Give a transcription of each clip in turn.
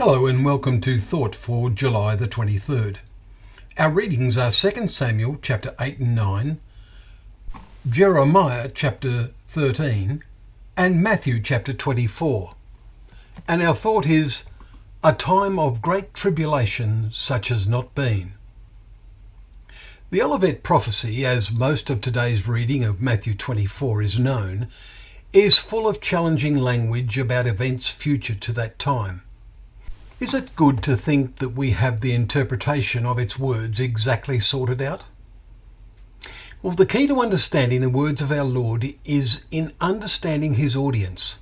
Hello and welcome to Thought for July the 23rd. Our readings are 2 Samuel chapter 8 and 9, Jeremiah chapter 13 and Matthew chapter 24. And our thought is, a time of great tribulation such as not been. The Olivet prophecy, as most of today's reading of Matthew 24 is known, is full of challenging language about events future to that time. Is it good to think that we have the interpretation of its words exactly sorted out? Well, the key to understanding the words of our Lord is in understanding his audience.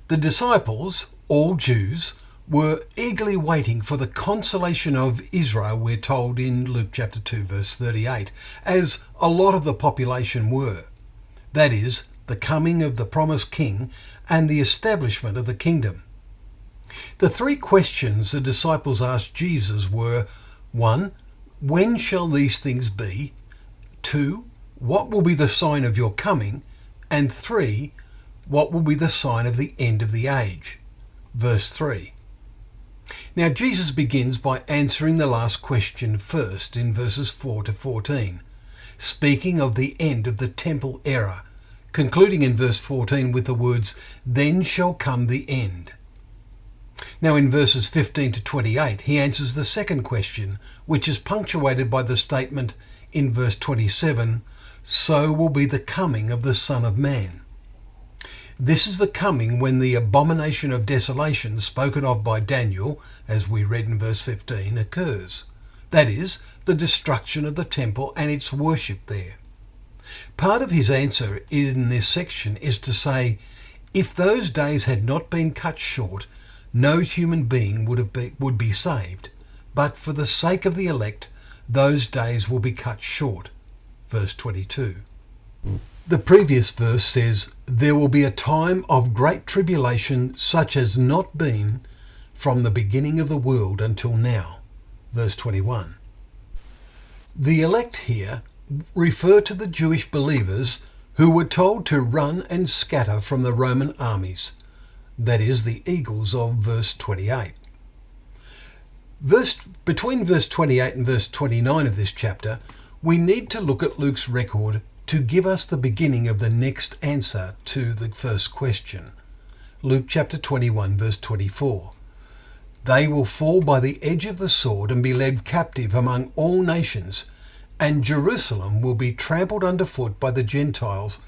The disciples, all Jews, were eagerly waiting for the consolation of Israel, we're told in Luke chapter 2 verse 38, as a lot of the population were. That is, the coming of the promised king and the establishment of the kingdom. The three questions the disciples asked Jesus were: 1. When shall these things be? 2. What will be the sign of your coming? And 3. What will be the sign of the end of the age? Verse 3. Now Jesus begins by answering the last question first in verses 4 to 14, speaking of the end of the temple era, concluding in verse 14 with the words, "Then shall come the end." Now in verses 15 to 28, he answers the second question, which is punctuated by the statement in verse 27, "So will be the coming of the Son of Man." This is the coming when the abomination of desolation spoken of by Daniel, as we read in verse 15, occurs. That is, the destruction of the temple and its worship there. Part of his answer in this section is to say, if those days had not been cut short, no human being would be saved, but for the sake of the elect, those days will be cut short. Verse 22. The previous verse says, "There will be a time of great tribulation such as not been from the beginning of the world until now." Verse 21. The elect here refer to the Jewish believers who were told to run and scatter from the Roman armies. That is, the eagles of verse 28. Between verse 28 and verse 29 of this chapter, we need to look at Luke's record to give us the beginning of the next answer to the first question. Luke chapter 21 verse 24. "They will fall by the edge of the sword and be led captive among all nations, and Jerusalem will be trampled underfoot by the Gentiles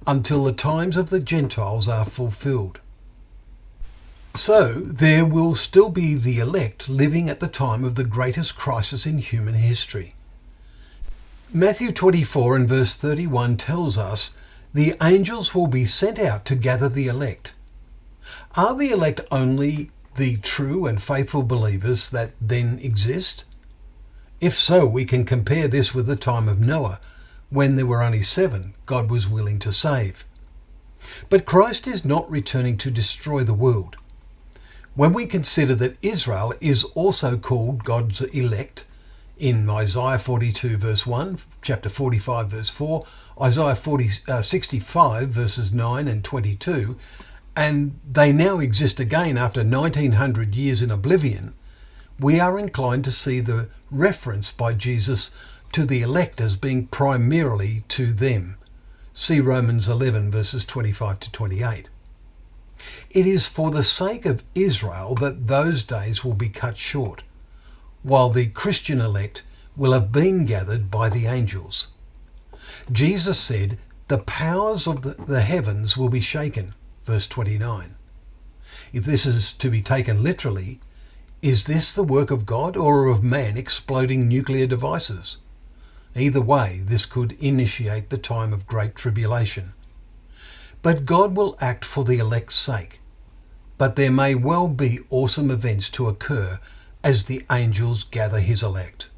until the times of the Gentiles are fulfilled." So there will still be the elect living at the time of the greatest crisis in human history. Matthew 24 and verse 31 tells us the angels will be sent out to gather the elect. Are the elect only the true and faithful believers that then exist? If so, we can compare this with the time of Noah, when there were only 7 God was willing to save. But Christ is not returning to destroy the world. When we consider that Israel is also called God's elect, in Isaiah 42 verse 1, chapter 45 verse 4, Isaiah 65 verses 9 and 22, and they now exist again after 1900 years in oblivion, we are inclined to see the reference by Jesus to the elect as being primarily to them. See Romans 11 verses 25 to 28. It is for the sake of Israel that those days will be cut short, while the Christian elect will have been gathered by the angels. Jesus said, "The powers of the heavens will be shaken." Verse 29. If this is to be taken literally, is this the work of God or of man exploding nuclear devices? Either way, this could initiate the time of great tribulation. But God will act for the elect's sake. But there may well be awesome events to occur as the angels gather his elect.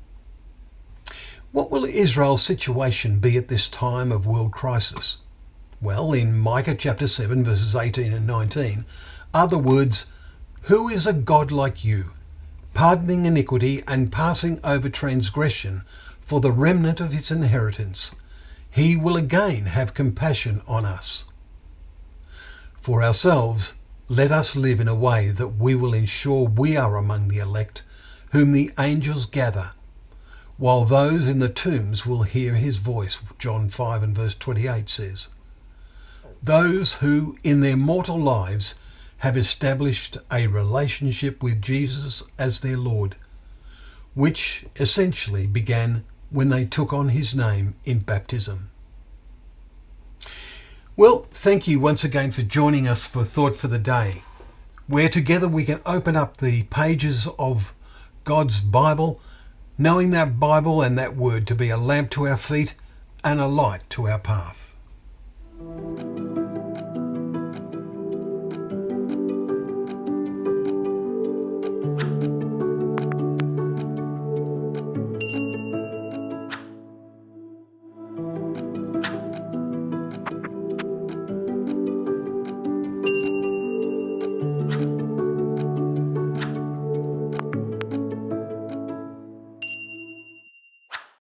What will Israel's situation be at this time of world crisis? Well, in Micah chapter 7 verses 18 and 19 are the words, "Who is a God like you, pardoning iniquity and passing over transgression for the remnant of his inheritance? He will again have compassion on us." For ourselves, let us live in a way that we will ensure we are among the elect, whom the angels gather, while those in the tombs will hear his voice, John 5 and verse 28 says. Those who in their mortal lives have established a relationship with Jesus as their Lord, which essentially began when they took on his name in baptism. Well, thank you once again for joining us for Thought for the Day, where together we can open up the pages of God's Bible, knowing that Bible and that word to be a lamp to our feet and a light to our path.